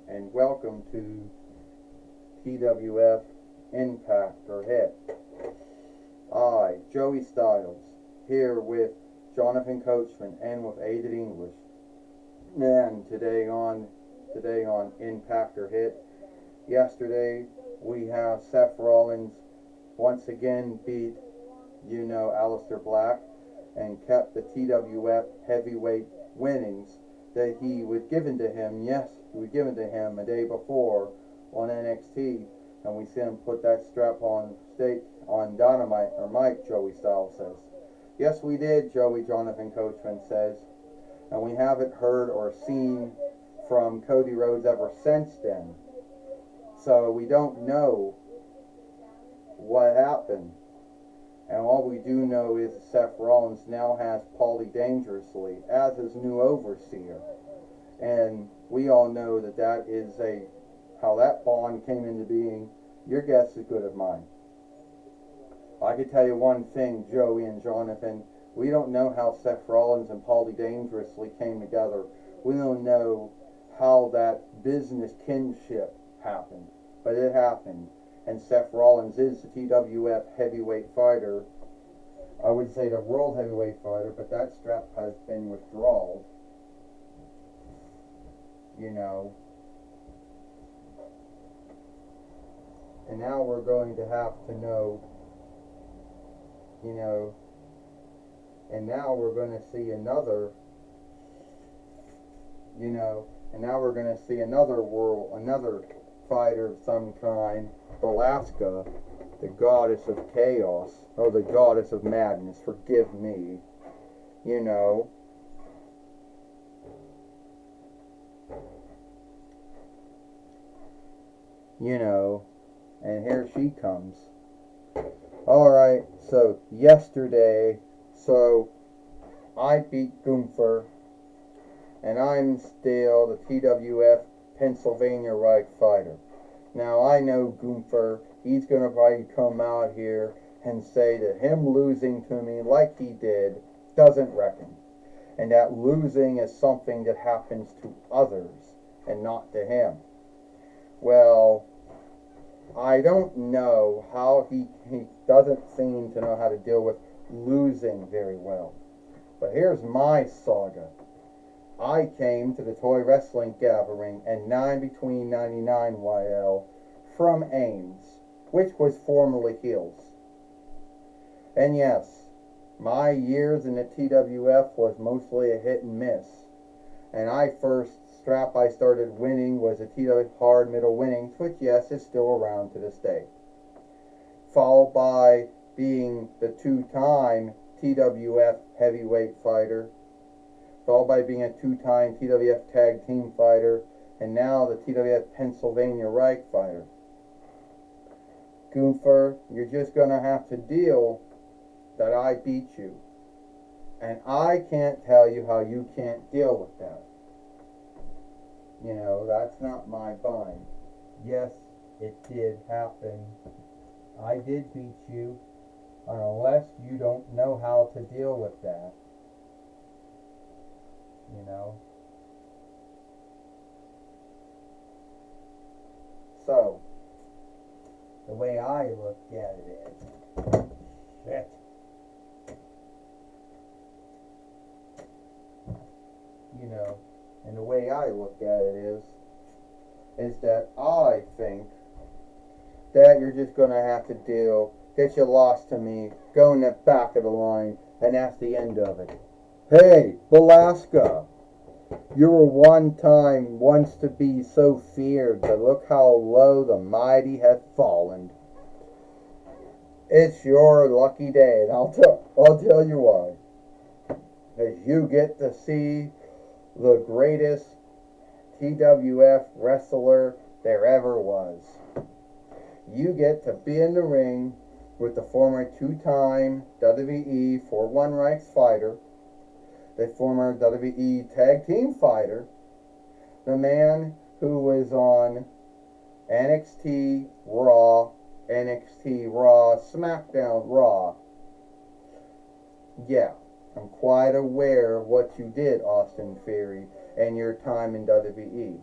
and welcome to TWF Impact or Hit. I, Joey Styles, here with Jonathan Coachman and with Aided English. And today on Impact or Hit. Yesterday we have Seth Rollins once again beat Aleister Black and kept the TWF heavyweight winnings that he was given to him. Yes, he was given to him a day before on NXT, and we see him put that strap on Dynamite or Mike. Joey Styles says, "Yes, we did." Jonathan Coachman says, and we haven't heard or seen from Cody Rhodes ever since then. So we don't know what happened. And all we do know is Seth Rollins now has Paulie Dangerously as his new overseer. And we all know that is how that bond came into being. Your guess is good as mine. I can tell you one thing, Joey and Jonathan. We don't know how Seth Rollins and Paulie Dangerously came together. We don't know how that business kinship happened. But it happened. And Seth Rollins is the TWF heavyweight fighter. I would say the world heavyweight fighter, but that strap has been withdrawn. And now we're going to have to know, and now we're going to see another, and now we're going to see another fighter of some kind, Alaska, the goddess of chaos, or the goddess of madness, forgive me, and here she comes. Alright, so yesterday, I beat Gunther, and I'm still the TWF Pennsylvania Reich fighter. Now I know Gunther, he's going to probably come out here and say that him losing to me like he did doesn't reckon. And that losing is something that happens to others and not to him. Well, I don't know how he doesn't seem to know how to deal with losing very well. But here's my saga. I came to the Toy Wrestling Gathering and 9 between 99 YL from Ames, which was formerly Hills. And yes, my years in the TWF was mostly a hit and miss. And first strap I started winning was the TWF Hard Middle Winnings, which yes, is still around to this day. Followed by being the two-time TWF heavyweight fighter, followed by being a two-time TWF tag team fighter, and now the TWF Pennsylvania Reich fighter. Gunther, you're just going to have to deal that I beat you. And I can't tell you how you can't deal with that. That's not my bind. Yes, it did happen. I did beat you, unless you don't know how to deal with that. So, the way I look at it is, shit. And the way I look at it is that I think that you're just going to have to deal that you lost to me, go in the back of the line, and that's the end of it. Hey, Alaska, you were once to be so feared, but look how low the mighty have fallen. It's your lucky day, and I'll tell you why. As you get to see the greatest TWF wrestler there ever was. You get to be in the ring with the former two-time WWE 4-1 Reichs fighter, the former WWE tag team fighter, the man who was on NXT Raw, SmackDown Raw. Yeah, I'm quite aware of what you did, Austin Theory, and your time in WWE.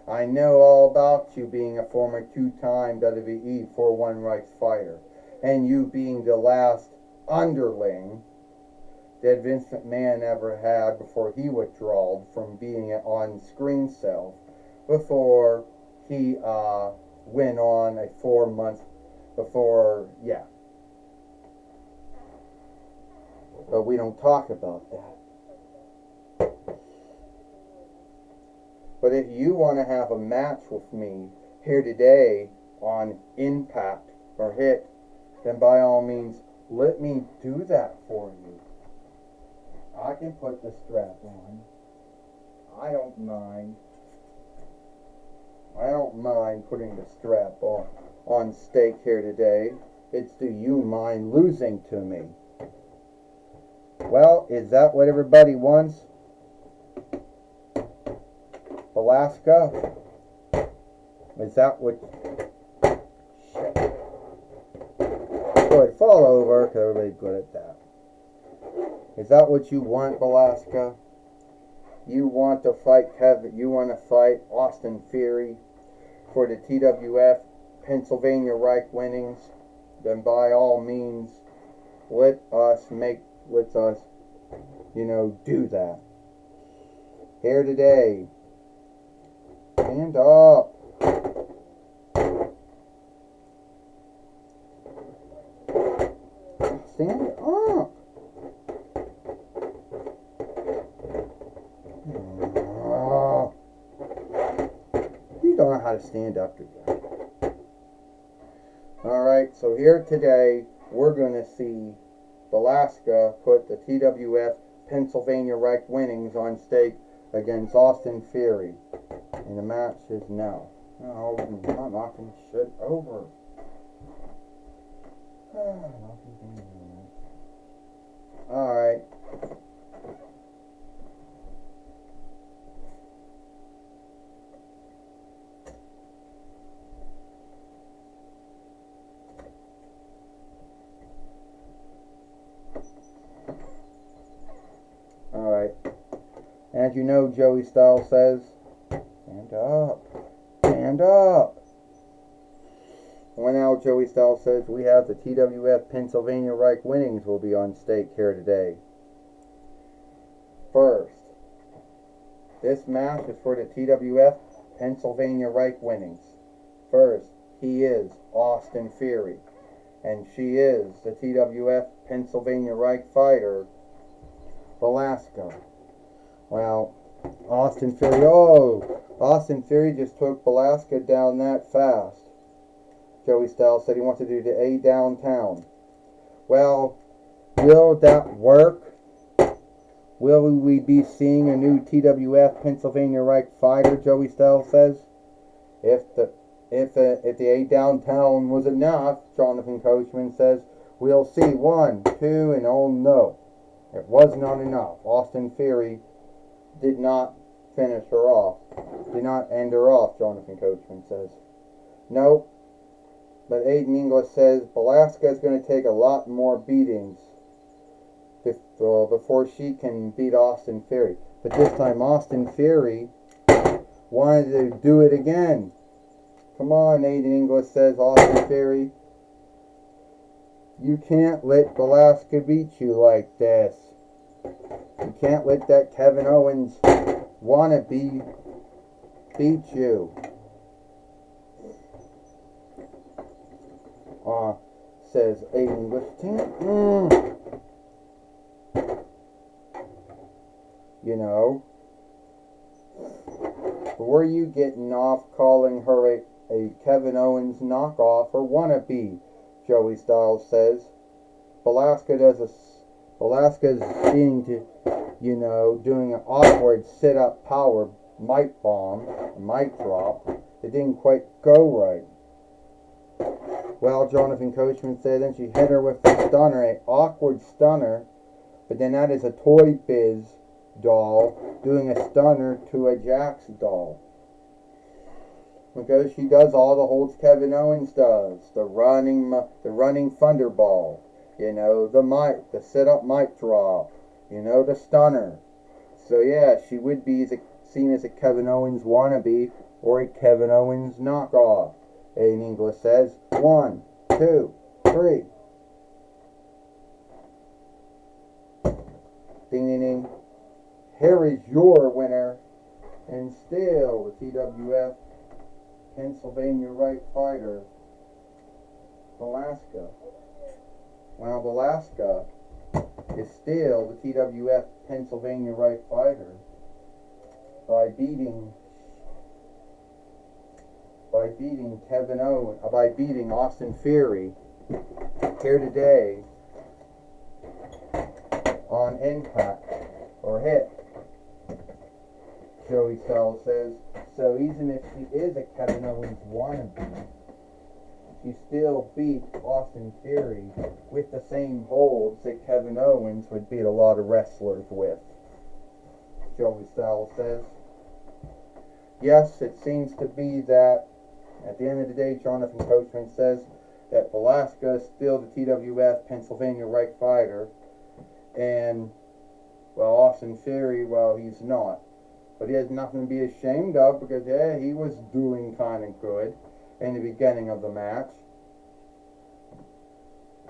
I know all about you being a former two-time WWE 4-1 rights fighter, and you being the last underling that Vince McMahon ever had before he withdrawed from being an on-screen self, before he went on a 4 month before, yeah. But we don't talk about that. But if you want to have a match with me here today on Impact or Hit, then by all means, let me do that for you. I can put the strap on. I don't mind. I don't mind putting the strap on stake here today. It's do you mind losing to me? Well, is that what everybody wants? Alaska? Is that what... Shit. Go ahead, fall over, because everybody's good at that. Is that what you want, Alaska? You want to fight you want to fight Austin Theory for the TWF Pennsylvania Reich winnings? Then by all means, let us, do that. Here today. Stand up. Stand up. You don't know how to stand up today. Alright, so here today, we're going to see Alaska put the TWF Pennsylvania Reich winnings on stake against Austin Theory. And the match is now. Oh, I'm not knocking shit over. Alright. Alright. As you know, Joey Styles says, stand up. Stand up. Well, now Joey Styles says we have the TWF Pennsylvania Reich winnings will be on stake here today. First, this match is for the TWF Pennsylvania Reich winnings. First, he is Austin Theory, and she is the TWF Pennsylvania Reich fighter, Alaska. Well, Austin Theory just took Alaska down that fast. Joey Styles said he wants to do the A downtown. Well, will that work? Will we be seeing a new TWF Pennsylvania Reich fighter? Joey Styles says. If the A downtown was enough, Jonathan Coachman says, we'll see 1, 2, and oh no, it was not enough. Austin Theory did not finish her off. Did not end her off, Jonathan Coachman says. Nope. But Aiden English says Alaska is going to take a lot more beatings before she can beat Austin Theory. But this time Austin Theory wanted to do it again. Come on, Aiden English says, Austin Theory. You can't let Alaska beat you like this. You can't let that Kevin Owens wannabe beat you. Says Aiden English. You know. Were you getting off calling her a Kevin Owens knockoff or wannabe? Joey Styles says. Alaska's seeming to, doing an awkward sit-up power mic bomb, mic drop. It didn't quite go right. Well, Jonathan Coachman said then she hit her with a stunner, an awkward stunner, but then that is a Toy Biz doll doing a stunner to a Jax doll. Because she does all the holds Kevin Owens does. The running thunderball, the sit-up mic drop, the stunner. So yeah, she would be seen as a Kevin Owens wannabe or a Kevin Owens knockoff? Aiden English says 1, 2, 3. Ding ding ding. Here is your winner, and still the TWF Pennsylvania Right fighter, Velasquez. Well, Velasquez is still the TWF Pennsylvania Right fighter by beating Austin Theory here today on Impact or Hit. Joey Styles says, so even if she is a Kevin Owens wannabe, she still beat Austin Theory with the same holds that Kevin Owens would beat a lot of wrestlers with. Joey Styles says, yes, it seems to be that at the end of the day, Jonathan Coachman says that Velasquez is still the TWF Pennsylvania Right fighter, and, well, Austin Theory, well, he's not. But he has nothing to be ashamed of because, yeah, he was doing kind of good in the beginning of the match.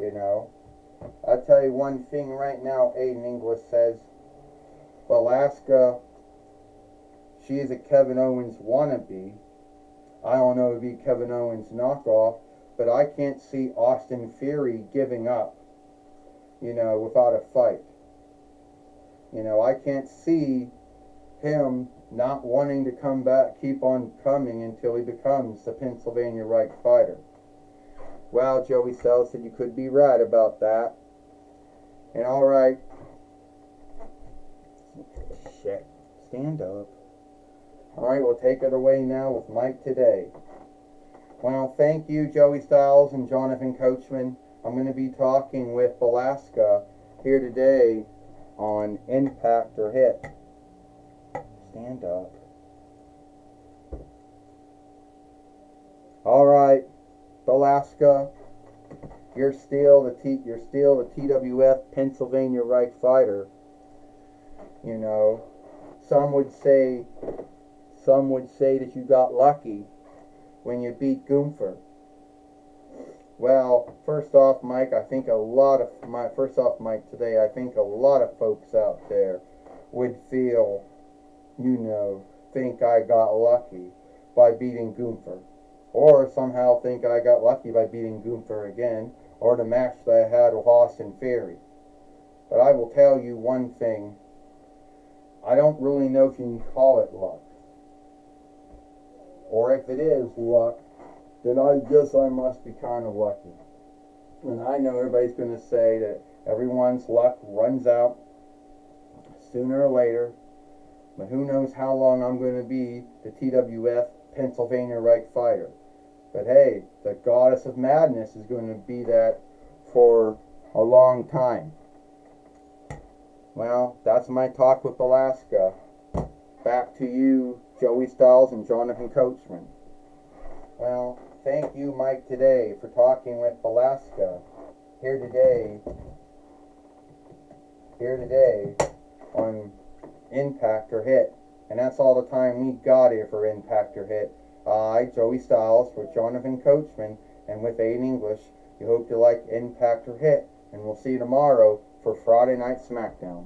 You know, I'll tell you one thing right now, Aiden English says, Velasquez, she is a Kevin Owens wannabe. I don't know if it'd be Kevin Owens knockoff, but I can't see Austin Theory giving up, you know, without a fight. You know, I can't see him not wanting to come back, keep on coming until he becomes the Pennsylvania Right fighter. Well, Joey Styles said you could be right about that. And alright. Shit. Stand up. Alright, we'll take it away now with Mike Today. Well, thank you, Joey Styles and Jonathan Coachman. I'm going to be talking with Velasquez here today on Impact or Hit. Stand up. Alright, Velasquez, you're still the TWF Pennsylvania Right fighter. You know, some would say that you got lucky when you beat Gunther. Well, first off, Mike, I think a lot of folks out there would feel, you know, think I got lucky by beating Gunther. Or somehow think I got lucky by beating Gunther again, or the match that I had with Austin Theory. But I will tell you one thing, I don't really know if you can call it luck. Or if it is luck, then I guess I must be kind of lucky. And I know everybody's going to say that everyone's luck runs out sooner or later, but who knows how long I'm going to be the TWF Pennsylvania Right fighter. But hey, the Goddess of Madness is going to be that for a long time. Well, that's my talk with Velasquez. Back to you, Joey Styles and Jonathan Coachman. Well, thank you, Mike Today, for talking with Velasquez here today on Impact or Hit. And that's all the time we got here for Impact or Hit. I, Joey Styles, with Jonathan Coachman and with Aiden English. You hope you like Impact or Hit, and we'll see you tomorrow for Friday Night SmackDown.